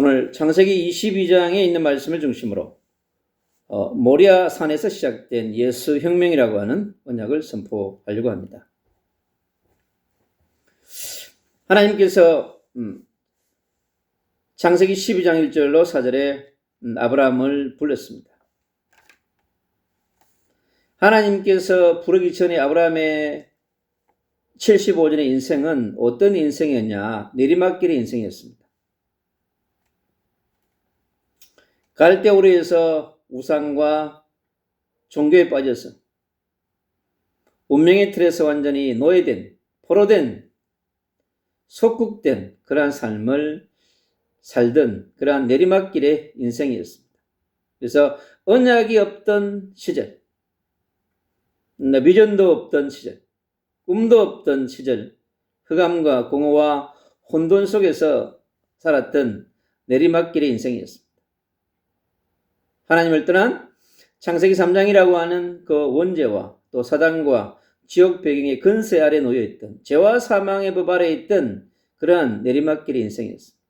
오늘 창세기 22장에 있는 말씀을 중심으로 모리아 산에서 시작된 예수 혁명이라고 하는 언약을 선포하려고 합니다. 하나님께서 창세기 12장 1절로 4절에 아브라함을 불렀습니다. 하나님께서 부르기 전에 아브라함의 75년의 인생은 어떤 인생이었냐? 내리막길의 인생이었습니다. 갈대우르에서 우상과 종교에 빠져서 운명의 틀에서 완전히 노예된, 포로된, 속국된 그러한 삶을 살던 그러한 내리막길의 인생이었습니다. 그래서 언약이 없던 시절, 비전도 없던 시절, 꿈도 없던 시절, 흑암과 공허와 혼돈 속에서 살았던 내리막길의 인생이었습니다. 하나님을 떠난 창세기 3장이라고 하는 그 원죄와 또 사단과 지옥 배경의 근세 아래 놓여있던, 죄와 사망의 법 아래 있던 그러한 내리막길의 인생이었습니다.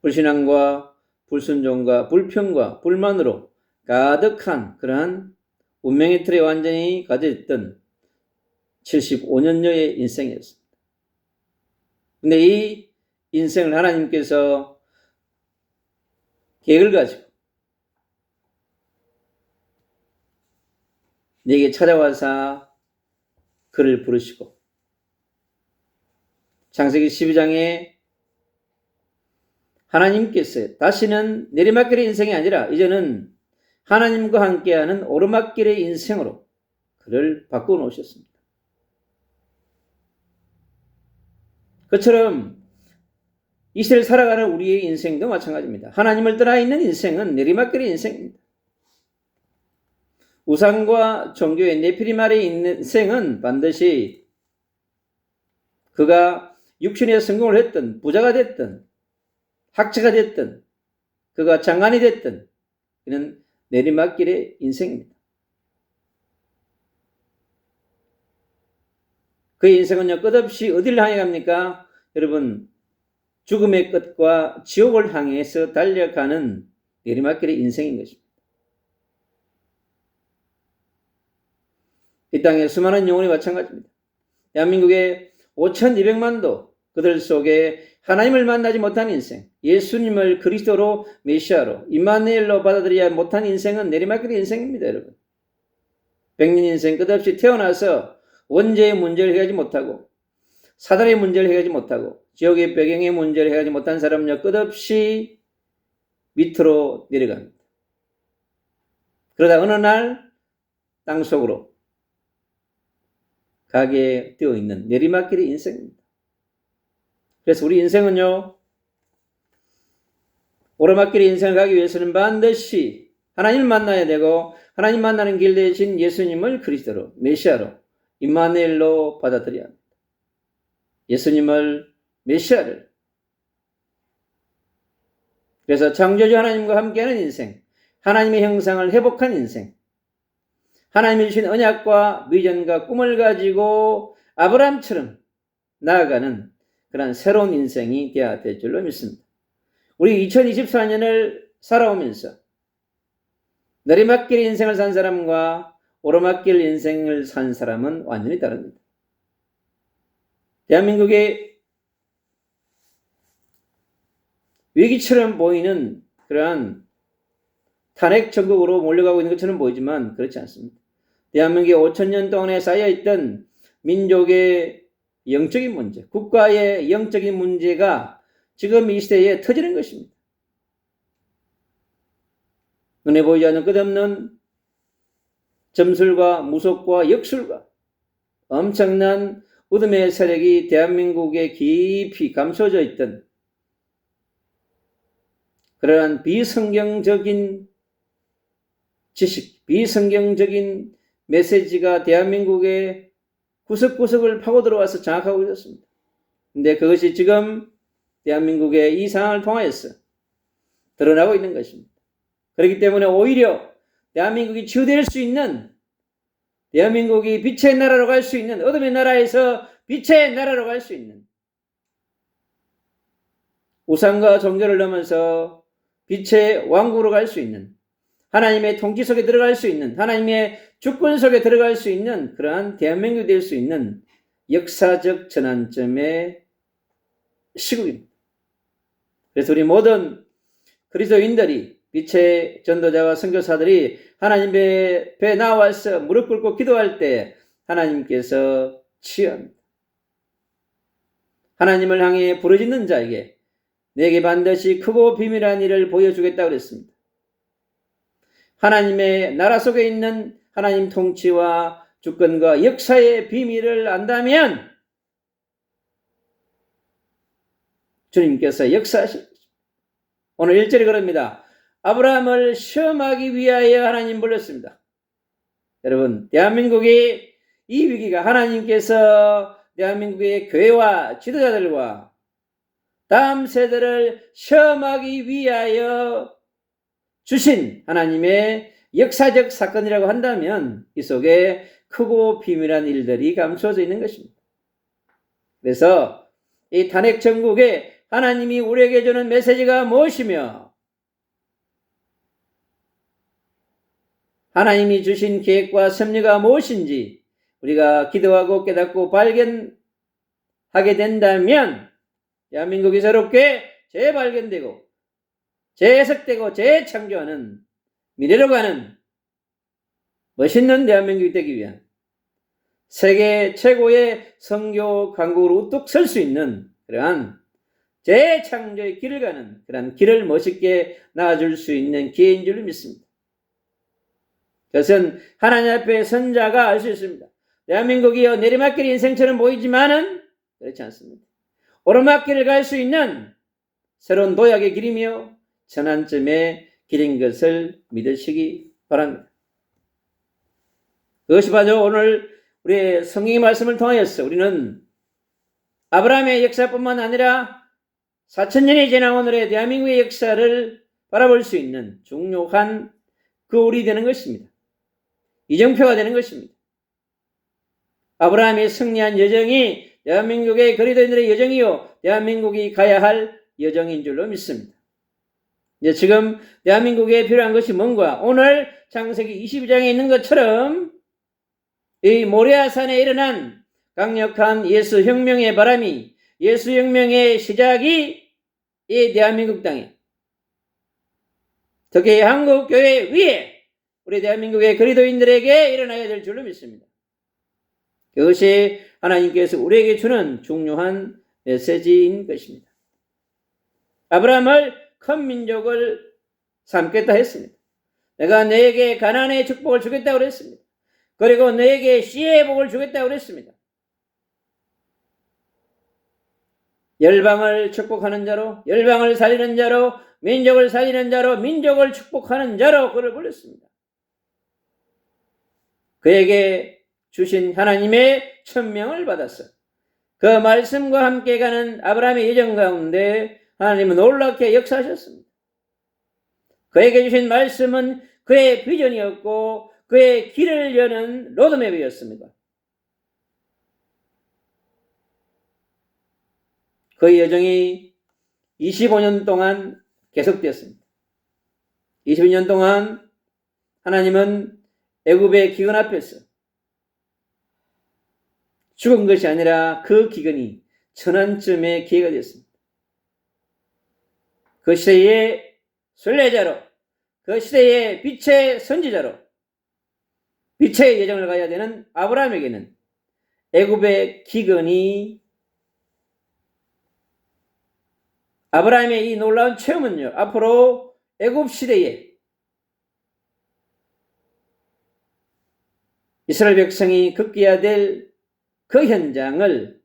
불신앙과 불순종과 불평과 불만으로 가득한 그러한 운명의 틀에 완전히 가져있던 75년여의 인생이었습니다. 근데 이 인생을 하나님께서 계획을 가지고 내게 찾아와서 그를 부르시고 창세기 12장에 하나님께서 다시는 내리막길의 인생이 아니라 이제는 하나님과 함께하는 오르막길의 인생으로 그를 바꾸어 놓으셨습니다. 그처럼 이 시대를 살아가는 우리의 인생도 마찬가지입니다. 하나님을 떠나 있는 인생은 내리막길의 인생입니다. 우상과 종교의 네피림 아래 있는 인생은 반드시 그가 육신에 성공을 했든 부자가 됐든 학자가 됐든 그가 장관이 됐든 이는 내리막길의 인생입니다. 그의 인생은요 끝없이 어디를 향해 갑니까? 여러분, 죽음의 끝과 지옥을 향해서 달려가는 내리막길의 인생인 것입니다. 이 땅의 수많은 영혼이 마찬가지입니다. 대한민국의 5,200만도 그들 속에 하나님을 만나지 못한 인생, 예수님을 그리스도로 메시아로 임마누엘로 받아들여야 못한 인생은 내리막길의 인생입니다. 여러분, 백년 인생 끝없이 태어나서 원죄의 문제를 해결하지 못하고 사단의 문제를 해결하지 못하고 지옥의 배경의 문제를 해결하지 못한 사람은요 끝없이 밑으로 내려갑니다. 그러다 어느 날 땅속으로 가게 되어 있는 내리막길의 인생입니다. 그래서 우리 인생은요 오르막길의 인생을 가기 위해서는 반드시 하나님을 만나야 되고 하나님 만나는 길 대신 예수님을 그리스도로 메시아로 임마누엘로 받아들여야 합니다. 예수님을 메시아를. 그래서 창조주 하나님과 함께하는 인생, 하나님의 형상을 회복한 인생, 하나님이 주신 언약과 비전과 꿈을 가지고 아브라함처럼 나아가는 그런 새로운 인생이 되어야 될 줄로 믿습니다. 우리 2024년을 살아오면서 내리막길 인생을 산 사람과 오르막길 인생을 산 사람은 완전히 다릅니다. 대한민국의 위기처럼 보이는 그러한 탄핵 전국으로 몰려가고 있는 것처럼 보이지만 그렇지 않습니다. 대한민국의 5,000년 동안에 쌓여있던 민족의 영적인 문제, 국가의 영적인 문제가 지금 이 시대에 터지는 것입니다. 눈에 보이지 않는 끝없는 점술과 무속과 역술과 엄청난 어둠의 세력이 대한민국에 깊이 감춰져 있던 그러한 비성경적인 지식, 비성경적인 메시지가 대한민국의 구석구석을 파고 들어와서 장악하고 있었습니다. 근데 그것이 지금 대한민국의 이 상황을 통하여서 드러나고 있는 것입니다. 그렇기 때문에 오히려 대한민국이 치유될 수 있는, 대한민국이 빛의 나라로 갈 수 있는, 어둠의 나라에서 빛의 나라로 갈 수 있는 우상과 종교를 넘어서 빛의 왕국으로 갈 수 있는, 하나님의 통치 속에 들어갈 수 있는, 하나님의 주권 속에 들어갈 수 있는 그러한 대한민국이 될 수 있는 역사적 전환점의 시국입니다. 그래서 우리 모든 그리스도인들이, 빛의 전도자와 선교사들이 하나님 앞에 나와서 무릎 꿇고 기도할 때 하나님께서 치유합니다. 하나님을 향해 부르짖는 자에게 내게 반드시 크고 비밀한 일을 보여주겠다고 그랬습니다. 하나님의 나라 속에 있는 하나님 통치와 주권과 역사의 비밀을 안다면 주님께서 역사하십니다. 오늘 1절에 그럽니다. 아브라함을 시험하기 위하여 하나님 불렀습니다. 여러분, 대한민국이 이 위기가 하나님께서 대한민국의 교회와 지도자들과 다음 세대를 시험하기 위하여 주신 하나님의 역사적 사건이라고 한다면 이 속에 크고 비밀한 일들이 감추어져 있는 것입니다. 그래서 이 탄핵 정국에 하나님이 우리에게 주는 메시지가 무엇이며 하나님이 주신 계획과 섭리가 무엇인지 우리가 기도하고 깨닫고 발견하게 된다면 대한민국이 새롭게 재발견되고 재해석되고 재창조하는 미래로 가는 멋있는 대한민국이 되기 위한 세계 최고의 선교 강국으로 우뚝 설 수 있는 그러한 재창조의 길을 가는 그러한 길을 멋있게 나아줄 수 있는 기회인 줄 믿습니다. 그것은 하나님 앞에 선 자가 알 수 있습니다. 대한민국이요 내리막길 인생처럼 보이지만은 그렇지 않습니다. 오르막길을 갈 수 있는 새로운 도약의 길이며 전환점의 길인 것을 믿으시기 바랍니다. 그것이 바로 오늘 우리의 성경의 말씀을 통하여서 우리는 아브라함의 역사뿐만 아니라 4,000년이 지난 오늘의 대한민국의 역사를 바라볼 수 있는 중요한 거울이 되는 것입니다. 이정표가 되는 것입니다. 아브라함이 승리한 여정이 대한민국의 그리스도인들의 여정이요 대한민국이 가야 할 여정인 줄로 믿습니다. 지금 대한민국에 필요한 것이 뭔가? 오늘 창세기 22장에 있는 것처럼 이 모리아산에 일어난 강력한 예수혁명의 바람이 예수혁명의 시작이 이 대한민국 땅에 특히 한국교회 위에 우리 대한민국의 그리스도인들에게 일어나야 될 줄로 믿습니다. 그것이 하나님께서 우리에게 주는 중요한 메시지인 것입니다. 아브라함을 큰 민족을 삼겠다 했습니다. 내가 너에게 가나안의 축복을 주겠다고 그랬습니다. 그리고 너에게 씨의 복을 주겠다고 그랬습니다. 열방을 축복하는 자로, 열방을 살리는 자로, 민족을 살리는 자로, 민족을 축복하는 자로 그를 불렀습니다. 그에게 주신 하나님의 천명을 받았어. 그 말씀과 함께 가는 아브라함의 여정 가운데 하나님은 놀랍게 역사하셨습니다. 그에게 주신 말씀은 그의 비전이었고 그의 길을 여는 로드맵이었습니다. 그의 여정이 25년 동안 계속되었습니다. 22년 동안 하나님은 애굽의 기근 앞에서 죽은 것이 아니라 그 기근이 전환점의 기회가 되었습니다. 그 시대의 순례자로, 그 시대의 빛의 선지자로 빛의 여정을 가야 되는 아브라함에게는 애굽의 기근이 아브라함의 이 놀라운 체험은요, 앞으로 애굽 시대에 이스라엘 백성이 겪어야 될 그 현장을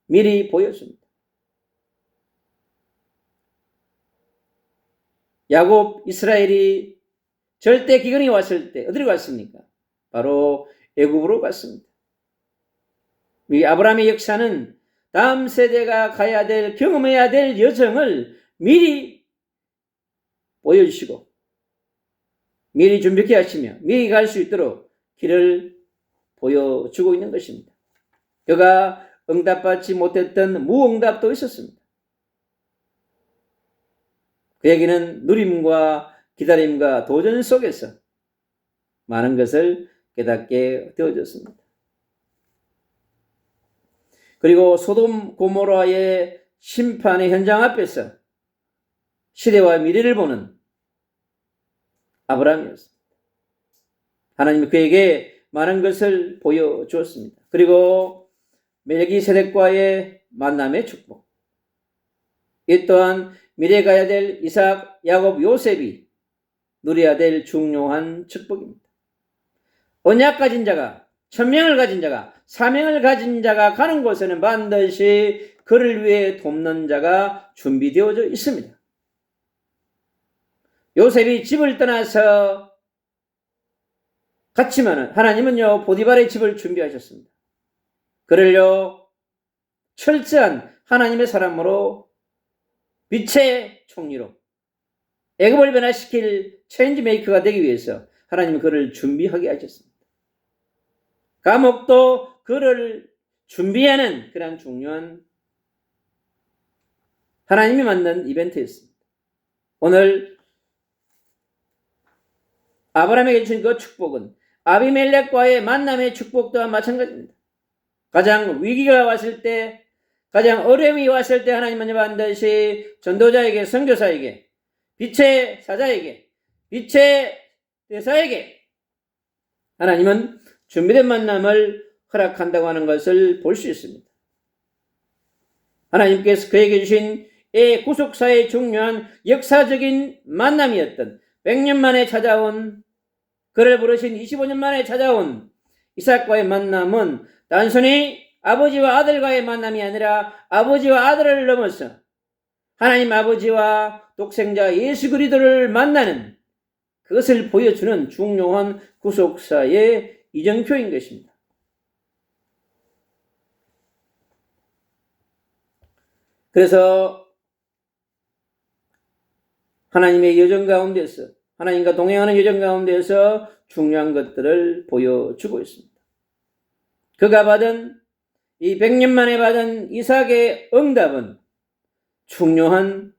미리 보여줍니다. 야곱 이스라엘이 절대 기근이 왔을 때 어디로 갔습니까? 바로 애굽으로 갔습니다. 이 아브라함의 역사는 다음 세대가 가야 될, 경험해야 될 여정을 미리 보여주시고 미리 준비케 하시며 미리 갈 수 있도록 길을 보여주고 있는 것입니다. 그가 응답받지 못했던 무응답도 있었습니다. 그에게는 누림과 기다림과 도전 속에서 많은 것을 깨닫게 되어졌습니다. 그리고 소돔 고모라의 심판의 현장 앞에서 시대와 미래를 보는 아브라함이었습니다. 하나님이 그에게 많은 것을 보여주었습니다. 그리고 멜기세덱과의 만남의 축복, 이 또한 미래 가야 될 이삭, 야곱, 요셉이 누려야 될 중요한 축복입니다. 언약 가진 자가, 천명을 가진 자가, 사명을 가진 자가 가는 곳에는 반드시 그를 위해 돕는 자가 준비되어져 있습니다. 요셉이 집을 떠나서 갔지만 하나님은요, 보디발의 집을 준비하셨습니다. 그를요, 철저한 하나님의 사람으로, 빛의 총리로, 애굽을 변화시킬 체인지 메이커가 되기 위해서 하나님은 그를 준비하게 하셨습니다. 감옥도 그를 준비하는 그런 중요한 하나님이 만든 이벤트였습니다. 오늘 아브라함에게 주신 그 축복은 아비멜렉과의 만남의 축복 또한 마찬가지입니다. 가장 위기가 왔을 때, 가장 어려움이 왔을 때 하나님은 반드시 전도자에게, 선교사에게, 빛의 사자에게, 빛의 대사에게 하나님은 준비된 만남을 허락한다고 하는 것을 볼 수 있습니다. 하나님께서 그에게 주신 이 구속사의 중요한 역사적인 만남이었던 100년 만에 찾아온, 그를 부르신 25년 만에 찾아온 이삭과의 만남은 단순히 아버지와 아들과의 만남이 아니라 아버지와 아들을 넘어서 하나님 아버지와 독생자 예수 그리스도를 만나는 그것을 보여주는 중요한 구속사의 이정표인 것입니다. 그래서 하나님의 여정 가운데서, 하나님과 동행하는 여정 가운데서 중요한 것들을 보여주고 있습니다. 그가 받은 이 100년 만에 받은 이삭의 응답은 중요한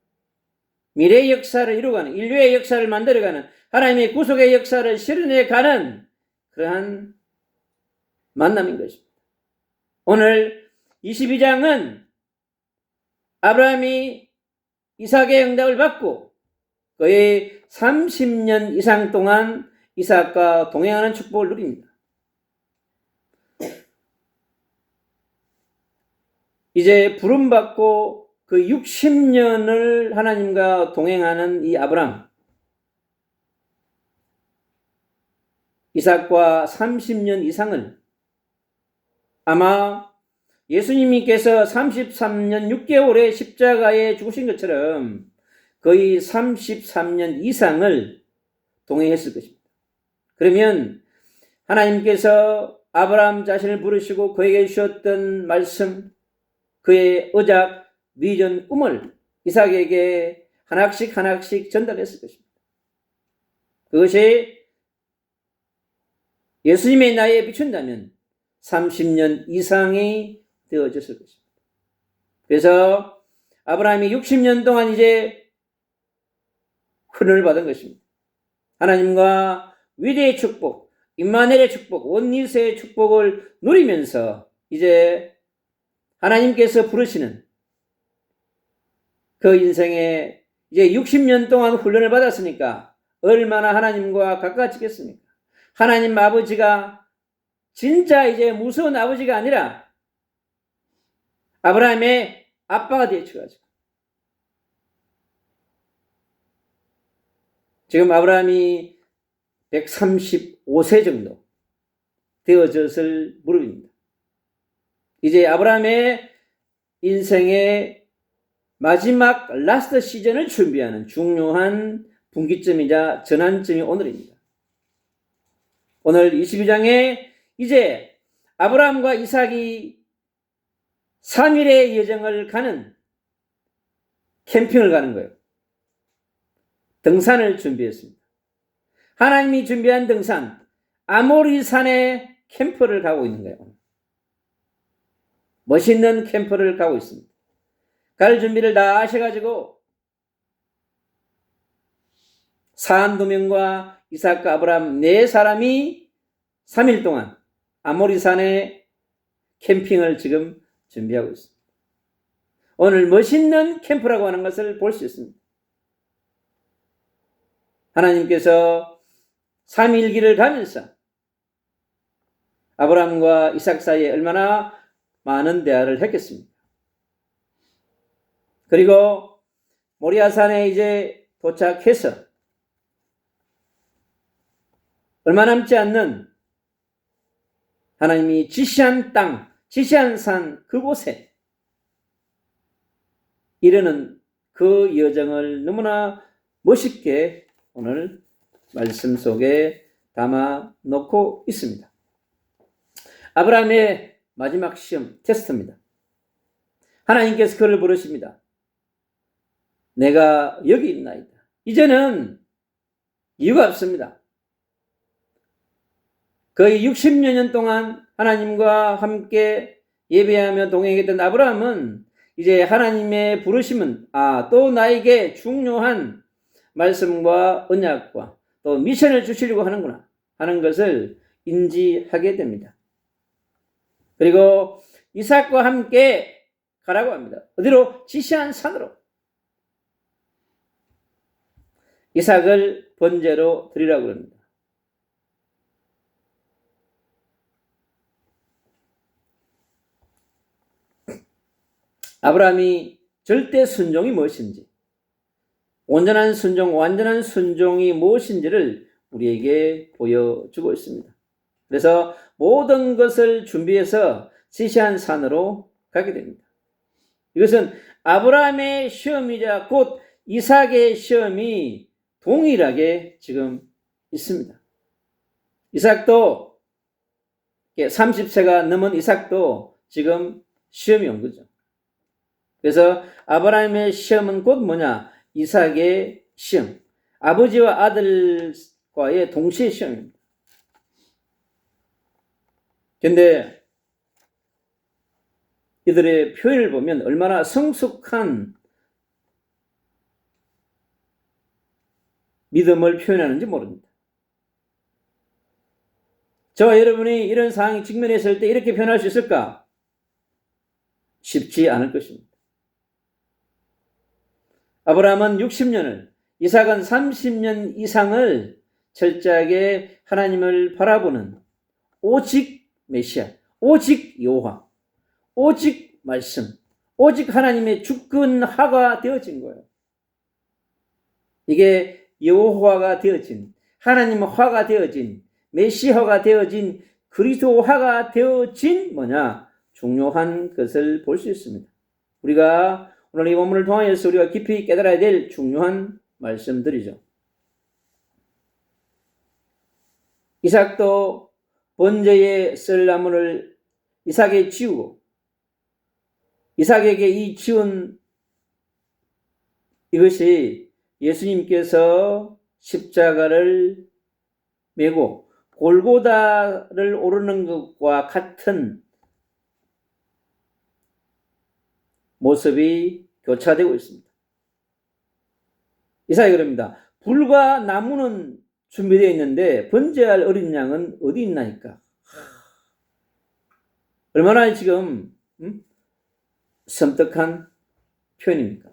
미래의 역사를 이루어가는, 인류의 역사를 만들어가는, 하나님의 구속의 역사를 실현해가는 그러한 만남인 것입니다. 오늘 22장은 아브라함이 이삭의 응답을 받고 거의 30년 이상 동안 이삭과 동행하는 축복을 누립니다. 이제 부름받고 그 60년을 하나님과 동행하는 이 아브라함, 이삭과 30년 이상을 아마 예수님께서 33년 6개월의 십자가에 죽으신 것처럼 거의 33년 이상을 동행했을 것입니다. 그러면 하나님께서 아브라함 자신을 부르시고 그에게 주셨던 말씀, 그의 의작, 비전, 꿈을 이삭에게 하나씩 하나씩 전달했을 것입니다. 그것이 예수님의 나이에 비춘다면 30년 이상이 되어졌을 것입니다. 그래서 아브라함이 60년 동안 이제 훈련을 받은 것입니다. 하나님과 위대의 축복, 임마누엘의 축복, 원리스의 축복을 누리면서 이제 하나님께서 부르시는 그 인생에 이제 60년 동안 훈련을 받았으니까 얼마나 하나님과 가까워지겠습니까? 하나님 아버지가 진짜 이제 무서운 아버지가 아니라 아브라함의 아빠가 되어가지고 지금 아브라함이 135세 정도 되어졌을 무렵입니다. 이제 아브라함의 인생의 마지막 라스트 시즌을 준비하는 중요한 분기점이자 전환점이 오늘입니다. 오늘 22장에 이제 아브라함과 이삭이 3일의 여정을 가는 캠핑을 가는 거예요. 등산을 준비했습니다. 하나님이 준비한 등산, 아모리산에 캠프를 가고 있는 거예요. 멋있는 캠프를 가고 있습니다. 갈 준비를 다 하셔가지고 사안2명과 이삭과 아브라함 4사람이 3일 동안 아모리산에 캠핑을 지금 준비하고 있습니다. 오늘 멋있는 캠프라고 하는 것을 볼 수 있습니다. 하나님께서 3일 길을 가면서 아브라함과 이삭 사이에 얼마나 많은 대화를 했겠습니까? 그리고 모리아산에 이제 도착해서 얼마 남지 않는 하나님이 지시한 땅, 지시한 산 그곳에 이르는 그 여정을 너무나 멋있게 오늘 말씀 속에 담아 놓고 있습니다. 아브라함의 마지막 시험, 테스트입니다. 하나님께서 그를 부르십니다. 내가 여기 있나이다. 이제는 이유가 없습니다. 거의 60여 년 동안 하나님과 함께 예배하며 동행했던 아브라함은 이제 하나님의 부르심은 또 나에게 중요한 말씀과 언약과 또 미션을 주시려고 하는구나 하는 것을 인지하게 됩니다. 그리고 이삭과 함께 가라고 합니다. 어디로? 지시한 산으로. 이삭을 번제로 드리라고 합니다. 아브라함이 절대 순종이 무엇인지, 온전한 순종, 완전한 순종이 무엇인지를 우리에게 보여주고 있습니다. 그래서 모든 것을 준비해서 지시한 산으로 가게 됩니다. 이것은 아브라함의 시험이자 곧 이삭의 시험이 동일하게 지금 있습니다. 이삭도 30세가 넘은 이삭도 지금 시험이 온 거죠. 그래서 아브라함의 시험은 곧 뭐냐? 이삭의 시험. 아버지와 아들과의 동시에 시험입니다. 그런데 이들의 표현을 보면 얼마나 성숙한 믿음을 표현하는지 모릅니다. 저와 여러분이 이런 상황에 직면했을 때 이렇게 표현할 수 있을까? 쉽지 않을 것입니다. 아브라함은 60년을, 이삭은 30년 이상을 철저하게 하나님을 바라보는 오직 메시아, 오직 여호와, 오직 말씀, 오직 하나님의 주권화가 되어진 거예요. 이게 여호와가 되어진, 하나님화가 되어진, 메시아화가 되어진, 그리스도화가 되어진 뭐냐? 중요한 것을 볼 수 있습니다. 우리가 오늘 이 본문을 통하여서 우리가 깊이 깨달아야 될 중요한 말씀들이죠. 이삭도 번제에 쓸 나무를 이삭에 지우고 이삭에게 이 지운 이것이 예수님께서 십자가를 메고 골고다를 오르는 것과 같은 모습이 교차되고 있습니다. 이삭이 그럽니다. 불과 나무는 준비되어 있는데 번제할 어린 양은 어디 있나이까? 얼마나 지금 섬뜩한 표현입니까?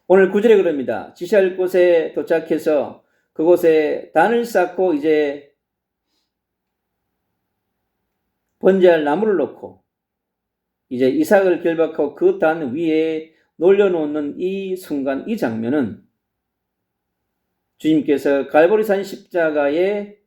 오늘 9절에 그럽니다. 지시할 곳에 도착해서 그곳에 단을 쌓고 이제 번제할 나무를 놓고 이제 이삭을 결박하고 그 단 위에 놀려놓는 이 순간, 이 장면은 주님께서 갈보리산 십자가의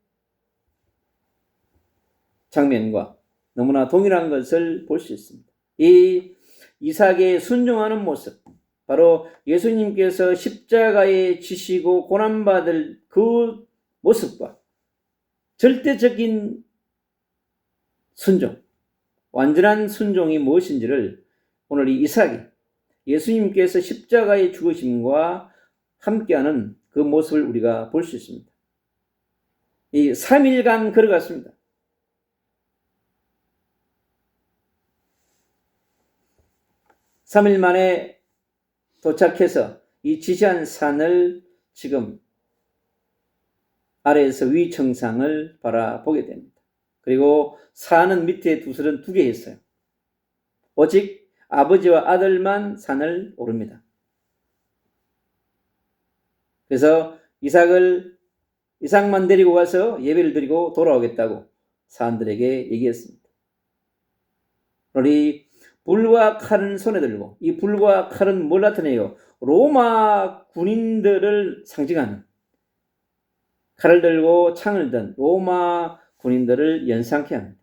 장면과 너무나 동일한 것을 볼 수 있습니다. 이 이삭의 순종하는 모습, 바로 예수님께서 십자가에 지시고 고난받을 그 모습과 절대적인 순종, 완전한 순종이 무엇인지를 오늘 이 이삭이 예수님께서 십자가의 죽으심과 함께하는 그 모습을 우리가 볼 수 있습니다. 이 3일간 걸어갔습니다. (3일) 만에 도착해서 이 지시한 산을 지금 아래에서 위 청상을 바라보게 됩니다. 그리고 산은 밑에 두스런 2개 있어요. 오직 아버지와 아들만 산을 오릅니다. 그래서 이삭만 데리고 가서 예배를 드리고 돌아오겠다고 사람들에게 얘기했습니다. 우리 불과 칼은 손에 들고, 이 불과 칼은 뭘 나타내요? 로마 군인들을 상징하는, 칼을 들고 창을 든 로마 군인들을 연상케 합니다.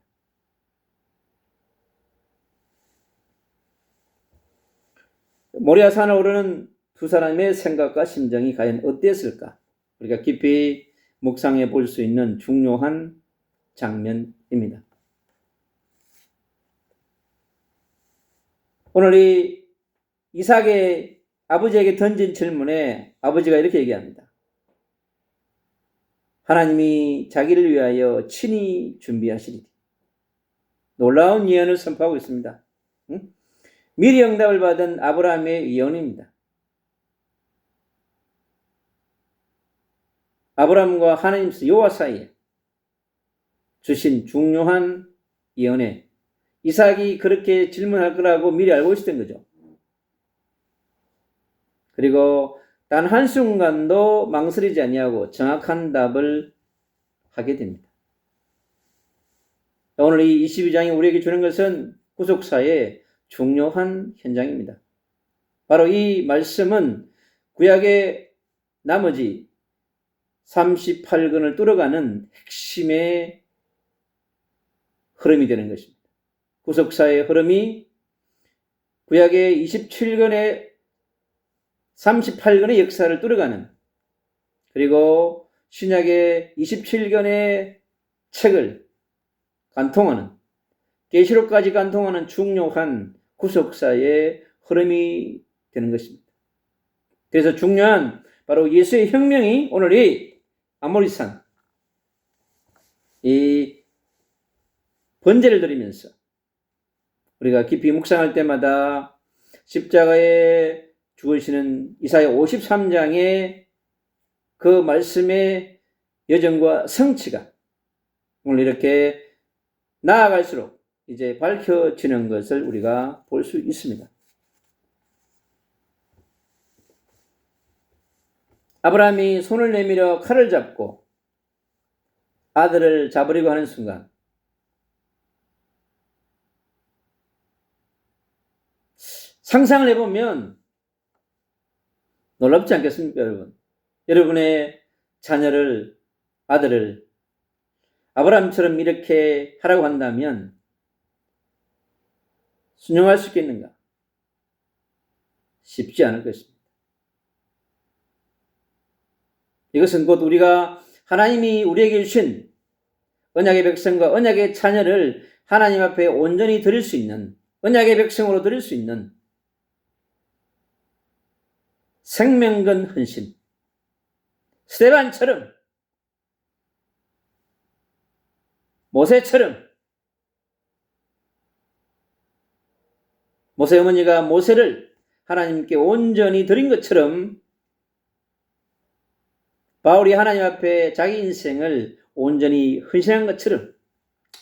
모리아 산을 오르는 2 사람의 생각과 심정이 과연 어땠을까? 우리가 깊이 묵상해 볼 수 있는 중요한 장면입니다. 오늘 이 이삭의 아버지에게 던진 질문에 아버지가 이렇게 얘기합니다. 하나님이 자기를 위하여 친히 준비하시리니. 놀라운 예언을 선포하고 있습니다. 미리 응답을 받은 아브라함의 예언입니다. 아브라함과 하나님 여호와 사이에 주신 중요한 예언에 이삭이 그렇게 질문할 거라고 미리 알고 있었던 거죠. 그리고 단 한순간도 망설이지 아니하고 정확한 답을 하게 됩니다. 오늘 이 22장이 우리에게 주는 것은 구속사의 중요한 현장입니다. 바로 이 말씀은 구약의 나머지 38권을 뚫어가는 핵심의 흐름이 되는 것입니다. 구속사의 흐름이 구약의 28권의 역사를 뚫어가는, 그리고 신약의 27권의 책을 관통하는, 계시록까지 관통하는 중요한 구속사의 흐름이 되는 것입니다. 그래서 중요한 바로 예수의 혁명이 오늘 이 아모리산, 이 번제를 드리면서 우리가 깊이 묵상할 때마다 십자가에 죽으시는 이사야 53장의 그 말씀의 여정과 성취가 오늘 이렇게 나아갈수록 이제 밝혀지는 것을 우리가 볼 수 있습니다. 아브라함이 손을 내밀어 칼을 잡고 아들을 잡으려고 하는 순간 상상을 해보면 놀랍지 않겠습니까, 여러분? 여러분의 자녀를, 아들을 아브라함처럼 이렇게 하라고 한다면 순종할 수 있겠는가? 쉽지 않을 것입니다. 이것은 곧 우리가 하나님이 우리에게 주신 언약의 백성과 언약의 자녀를 하나님 앞에 온전히 드릴 수 있는, 언약의 백성으로 드릴 수 있는 생명건 헌신, 스데반처럼, 모세처럼, 모세 어머니가 모세를 하나님께 온전히 드린 것처럼 바울이 하나님 앞에 자기 인생을 온전히 헌신한 것처럼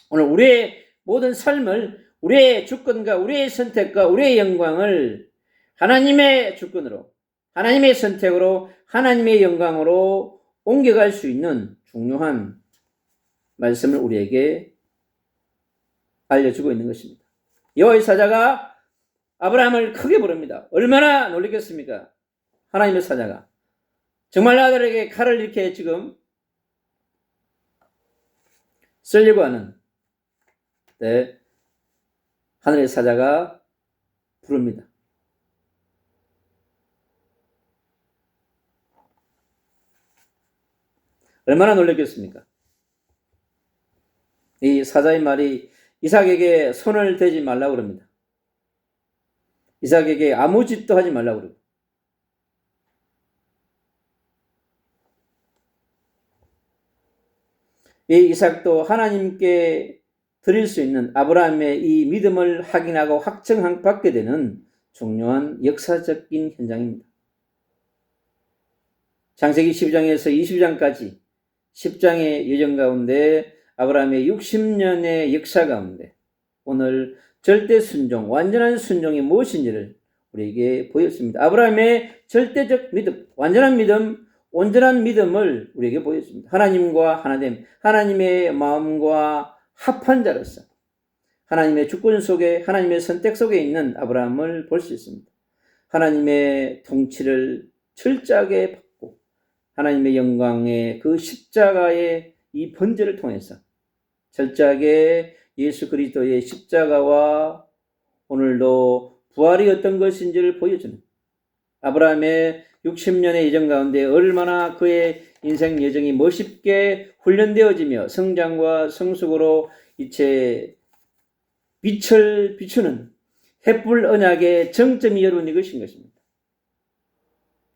오늘 우리의 모든 삶을, 우리의 주권과 우리의 선택과 우리의 영광을 하나님의 주권으로, 하나님의 선택으로, 하나님의 영광으로 옮겨갈 수 있는 중요한 말씀을 우리에게 알려주고 있는 것입니다. 여호와의 사자가 아브라함을 크게 부릅니다. 얼마나 놀랐겠습니까? 하나님의 사자가 정말 아들에게 칼을 이렇게 지금 쓰려고 하는 때 하늘의 사자가 부릅니다. 얼마나 놀랐겠습니까? 이 사자의 말이 이삭에게 손을 대지 말라고 그럽니다. 이삭에게 아무 짓도 하지 말라고 그러고, 이 이삭도 하나님께 드릴 수 있는 아브라함의 이 믿음을 확인하고 확증받게 되는 중요한 역사적인 현장입니다. 창세기 12장에서 20장까지 10장의 여정 가운데 아브라함의 60년의 역사 가운데 오늘 절대 순종, 완전한 순종이 무엇인지를 우리에게 보였습니다. 아브라함의 절대적 믿음, 완전한 믿음, 온전한 믿음을 우리에게 보였습니다. 하나님과 하나됨, 하나님의 마음과 합한 자로서 하나님의 주권 속에, 하나님의 선택 속에 있는 아브라함을 볼 수 있습니다. 하나님의 통치를 철저하게 받고 하나님의 영광의 그 십자가의 이 번제를 통해서 철저하게 예수 그리스도의 십자가와 오늘도 부활이 어떤 것인지를 보여주는 아브라함의 60년의 여정 가운데 얼마나 그의 인생 여정이 멋있게 훈련되어지며 성장과 성숙으로 이체 빛을 비추는 햇불 언약의 정점이 여러분 이것인 것입니다.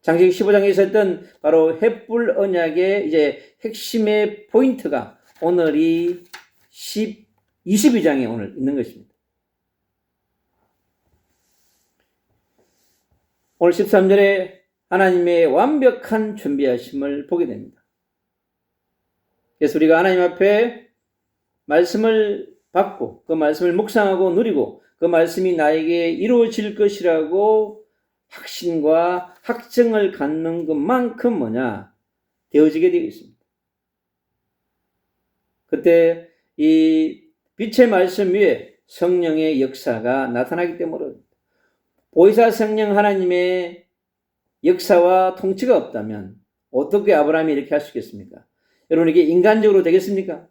창세기 15장에 있었던 바로 햇불 언약의 이제 핵심의 포인트가 오늘 이 22장에 오늘 있는 것입니다. 오늘 13절에 하나님의 완벽한 준비하심을 보게 됩니다. 그래서 우리가 하나님 앞에 말씀을 받고 그 말씀을 묵상하고 누리고 그 말씀이 나에게 이루어질 것이라고 확신과 확증을 갖는 것만큼 뭐냐? 되어지게 되어 있습니다. 그때 이 빛의 말씀 위에 성령의 역사가 나타나기 때문에 보혜사 성령 하나님의 역사와 통치가 없다면 어떻게 아브라함이 이렇게 할 수 있겠습니까? 여러분 이게 인간적으로 되겠습니까?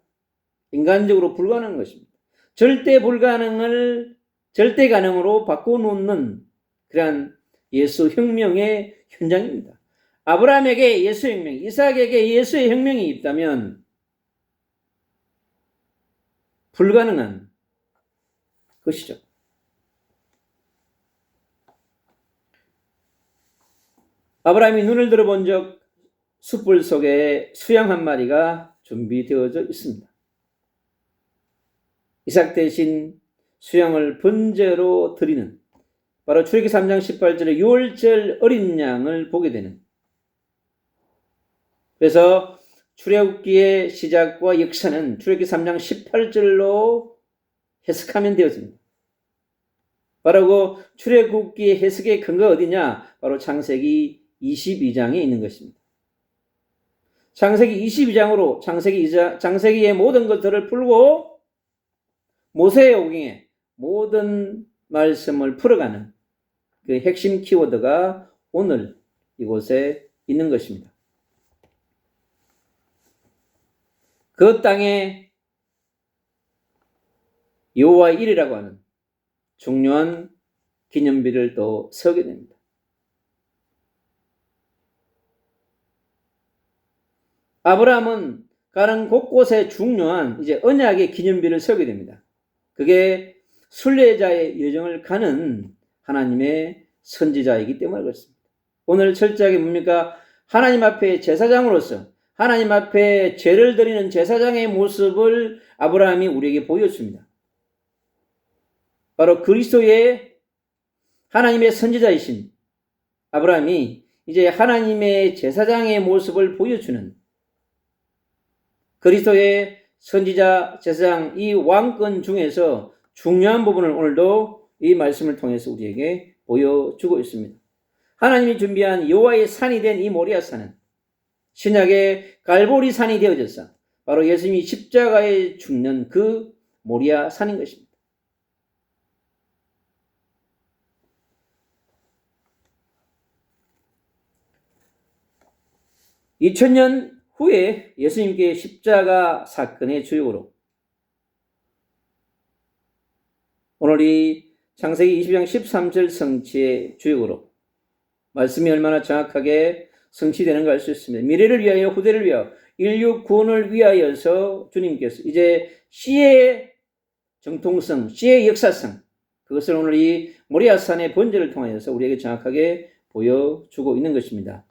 인간적으로 불가능한 것입니다. 절대 불가능을 절대 가능으로 바꿔놓는 그러한 예수 혁명의 현장입니다. 아브라함에게 예수 혁명, 이삭에게 예수의 혁명이 있다면 불가능한 것이죠. 아브라함이 눈을 들어본 적 숯불 속에 수양 한 마리가 준비되어져 있습니다. 이삭 대신 수양을 번제로 드리는 바로 출애굽기 3장 18절에 유월절 어린 양을 보게 되는 그래서 출애굽기의 시작과 역사는 출애굽기 3장 18절로 해석하면 되어집니다. 바로 그 출애굽기의 해석의 근거가 어디냐? 바로 창세기 22장에 있는 것입니다. 창세기 22장으로 창세기의 모든 것들을 풀고 모세의 오경에 모든 말씀을 풀어가는 그 핵심 키워드가 오늘 이곳에 있는 것입니다. 그 땅에 여호와의 일이라고 하는 중요한 기념비를 또 세우게 됩니다. 아브라함은 가는 곳곳에 중요한 이제 언약의 기념비를 세우게 됩니다. 그게 순례자의 여정을 가는 하나님의 선지자이기 때문에 그렇습니다. 오늘 철저하게 뭡니까? 하나님 앞에 제사장으로서 하나님 앞에 죄를 드리는 제사장의 모습을 아브라함이 우리에게 보여줍니다. 바로 그리스도의 하나님의 선지자이신 아브라함이 이제 하나님의 제사장의 모습을 보여주는 그리스도의 선지자, 제사장 이 왕권 중에서 중요한 부분을 오늘도 이 말씀을 통해서 우리에게 보여주고 있습니다. 하나님이 준비한 여호와의 산이 된 이 모리아 산은 신약의 갈보리 산이 되어져서 바로 예수님이 십자가에 죽는 그 모리아 산인 것입니다. (2000년) 후에 예수님께 십자가 사건의 주역으로 오늘 이 창세기 22장 13절 성취의 주역으로 말씀이 얼마나 정확하게 성취되는가 알 수 있습니다. 미래를 위하여 후대를 위하여 인류 구원을 위하여서 주님께서 이제 씨의 정통성, 씨의 역사성 그것을 오늘 이 모리아산의 번제를 통하여서 우리에게 정확하게 보여주고 있는 것입니다.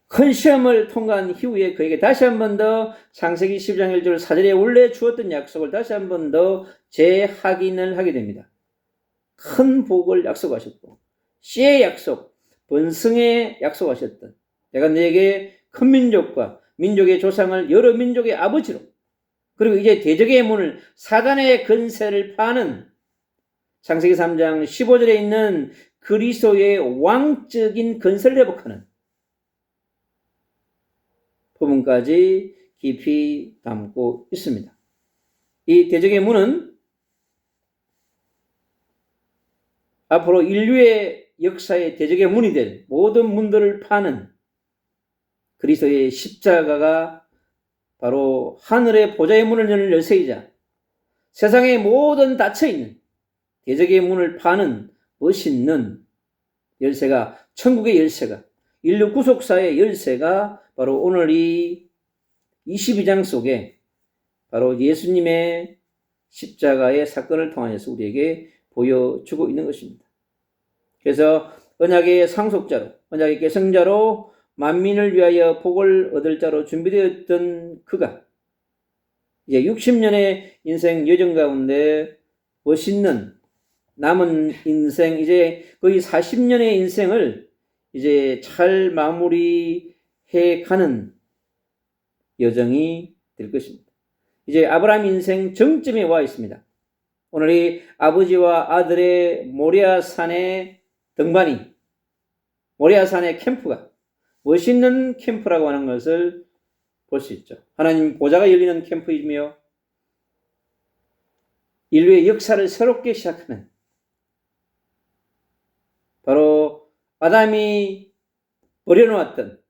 큰 시험을 통과한 이후에 그에게 다시 한 번 더 창세기 12장 1절 4절에 원래 주었던 약속을 다시 한 번 더 재확인을 하게 됩니다. 큰 복을 약속하셨고 씨의 약속, 번성의 약속하셨던 내가 너에게 큰 민족과 민족의 조상을 여러 민족의 아버지로 그리고 이제 대적의 문을 사단의 건세를 파는 창세기 3장 15절에 있는 그리스도의 왕적인 건설을 회복하는 부분까지 깊이 담고 있습니다. 이 대적의 문은 앞으로 인류의 역사의 대적의 문이 될 모든 문들을 파는 그리스도의 십자가가 바로 하늘의 보좌의 문을 여는 열쇠이자 세상의 모든 닫혀있는 대적의 문을 파는 멋있는 열쇠가 천국의 열쇠가 인류 구속사의 열쇠가 바로 오늘 이 22장 속에 바로 예수님의 십자가의 사건을 통하여서 우리에게 보여주고 있는 것입니다. 그래서 언약의 상속자로 언약의 계승자로 만민을 위하여 복을 얻을 자로 준비되었던 그가 이제 60년의 인생 여정 가운데 멋있는 남은 인생 이제 거의 40년의 인생을 이제 잘 마무리해 가는 여정이 될 것입니다. 이제 아브라함 인생 정점에 와 있습니다. 오늘 이 아버지와 아들의 모리아산의 등반이 모리아산의 캠프가 멋있는 캠프라고 하는 것을 볼 수 있죠. 하나님 보좌가 열리는 캠프이며 인류의 역사를 새롭게 시작하는 바로 아담이 버려놓았던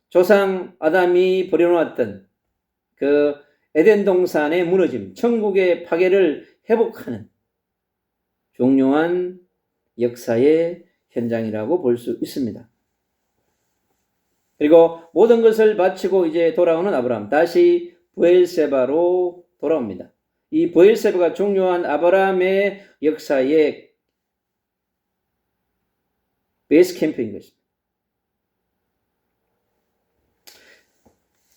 조상 아담이 버려놓았던 그 에덴 동산의 무너짐, 천국의 파괴를 회복하는 중요한 역사의 현장이라고 볼 수 있습니다. 그리고 모든 것을 마치고 이제 돌아오는 아브라함, 다시 브엘세바로 돌아옵니다. 이 브엘세바가 중요한 아브라함의 역사의 베이스 캠프인 것입니다.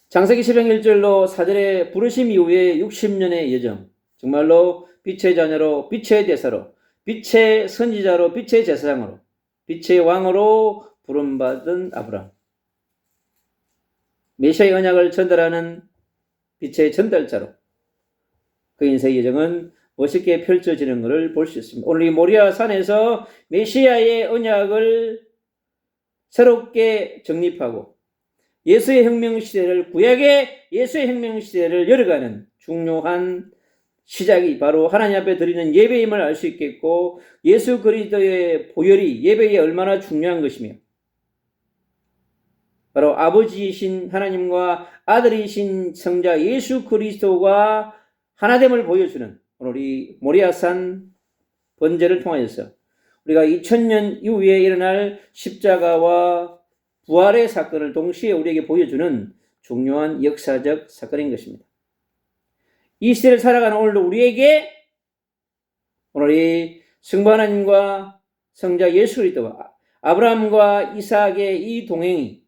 창세기 10장 1절로 4절의 부르심 이후에 60년의 여정, 정말로 빛의 자녀로, 빛의 대사로, 빛의 선지자로, 빛의 제사장으로, 빛의 왕으로 부름받은 아브라함. 메시아의 언약을 전달하는 빛의 전달자로 그 인생의 여정은 멋있게 펼쳐지는 것을 볼 수 있습니다. 오늘 이 모리아 산에서 메시아의 언약을 새롭게 정립하고 예수의 혁명 시대를 구약의 예수의 혁명 시대를 열어가는 중요한 시작이 바로 하나님 앞에 드리는 예배임을 알 수 있겠고 예수 그리스도의 보혈이 예배에 얼마나 중요한 것이며 바로 아버지이신 하나님과 아들이신 성자 예수 그리스도가 하나됨을 보여주는 오늘 이 모리아산 번제를 통하여서 우리가 2000년 이후에 일어날 십자가와 부활의 사건을 동시에 우리에게 보여주는 중요한 역사적 사건인 것입니다. 이 시대를 살아가는 오늘도 우리에게 오늘 이 성부 하나님과 성자 예수 그리스도와 아브라함과 이삭의 이 동행이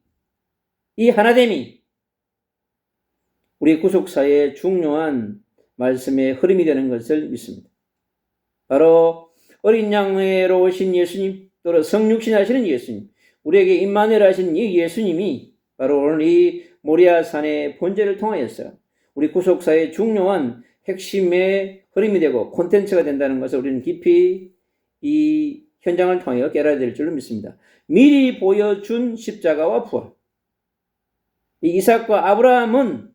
이 하나됨이 우리 구속사의 중요한 말씀의 흐름이 되는 것을 믿습니다. 바로 어린 양으로 오신 예수님, 또 성육신 하시는 예수님, 우리에게 임마누엘 하신 이 예수님이 바로 오늘 이 모리아산의 번제를 통하여서 우리 구속사의 중요한 핵심의 흐름이 되고 콘텐츠가 된다는 것을 우리는 깊이 이 현장을 통하여 깨달아야 될 줄로 믿습니다. 미리 보여준 십자가와 부활. 이 이삭과 아브라함은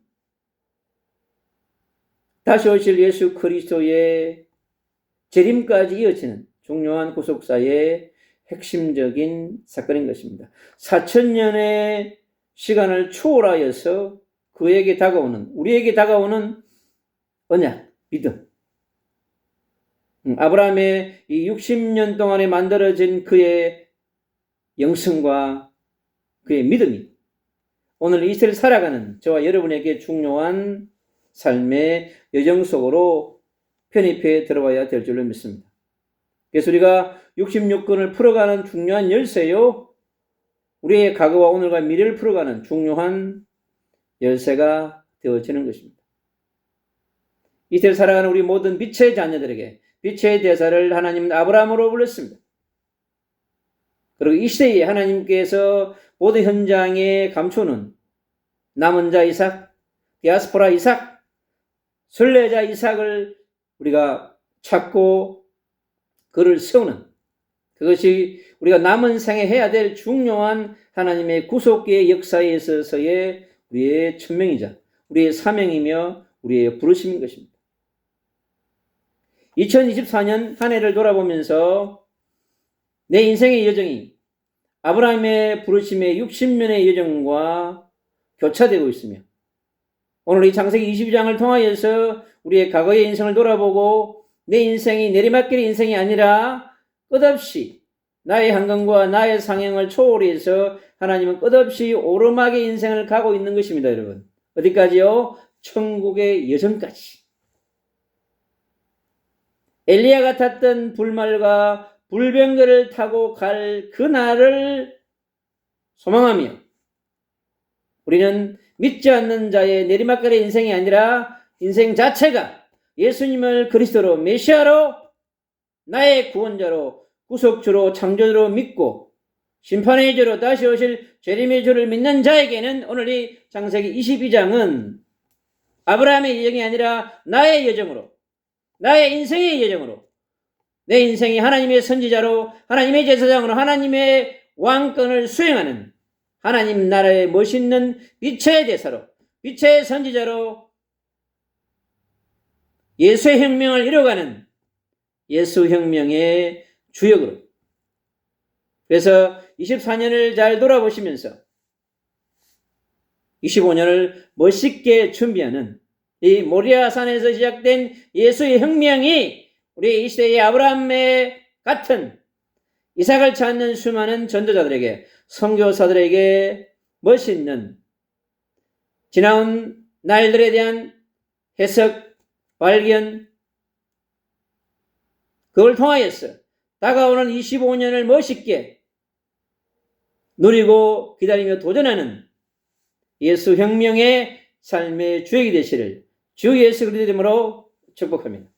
다시 오실 예수 그리스도의 재림까지 이어지는 중요한 구속사의 핵심적인 사건인 것입니다. 4000년의 시간을 초월하여서 그에게 다가오는, 우리에게 다가오는 언약, 믿음. 아브라함의 이 60년 동안에 만들어진 그의 영성과 그의 믿음이 오늘 이 시대를 살아가는 저와 여러분에게 중요한 삶의 여정 속으로 편입해 들어와야 될 줄로 믿습니다. 그래서 우리가 66권을 풀어가는 중요한 열쇠요. 우리의 과거와 오늘과 미래를 풀어가는 중요한 열쇠가 되어지는 것입니다. 이 시대를 살아가는 우리 모든 빛의 자녀들에게 빛의 대사를 하나님은 아브라함으로 불렀습니다. 그리고 이 시대에 하나님께서 모든 현장에 감추는 남은 자 이삭, 디아스포라 이삭, 순례자 이삭을 우리가 찾고 그를 세우는, 그것이 우리가 남은 생에 해야 될 중요한 하나님의 구속의 역사에 있어서의 우리의 천명이자 우리의 사명이며 우리의 부르심인 것입니다. 2024년 한 해를 돌아보면서 내 인생의 여정이 아브라함의 부르심의 60년의 여정과 교차되고 있으며, 오늘 이 창세기 22장을 통하여서 우리의 과거의 인생을 돌아보고 내 인생이 내리막길의 인생이 아니라 끝없이 나의 한강과 나의 상행을 초월해서 하나님은 끝없이 오르막의 인생을 가고 있는 것입니다. 여러분, 어디까지요? 천국의 여정까지. 엘리야 같았던 불말과 불병거를 타고 갈 그날을 소망하며 우리는 믿지 않는 자의 내리막길의 인생이 아니라 인생 자체가 예수님을 그리스도로 메시아로 나의 구원자로 구속주로 창조주로 믿고 심판의 주로 다시 오실 재림의 주를 믿는 자에게는 오늘 이 창세기 22장은 아브라함의 여정이 아니라 나의 여정으로, 나의 인생의 여정으로, 내 인생이 하나님의 선지자로, 하나님의 제사장으로 하나님의 왕권을 수행하는 하나님 나라의 멋있는 빛의 대사로, 빛의 선지자로 예수의 혁명을 이뤄가는 예수 혁명의 주역으로. 그래서 24년을 잘 돌아보시면서 25년을 멋있게 준비하는 이 모리아산에서 시작된 예수의 혁명이 우리 이 시대의 아브라함의 같은 이삭을 찾는 수많은 전도자들에게, 선교사들에게 멋있는 지나온 날들에 대한 해석, 발견, 그걸 통하여서 다가오는 25년을 멋있게 누리고 기다리며 도전하는 예수 혁명의 삶의 주역이 되시를 주 예수 그리스도 이름으로 축복합니다.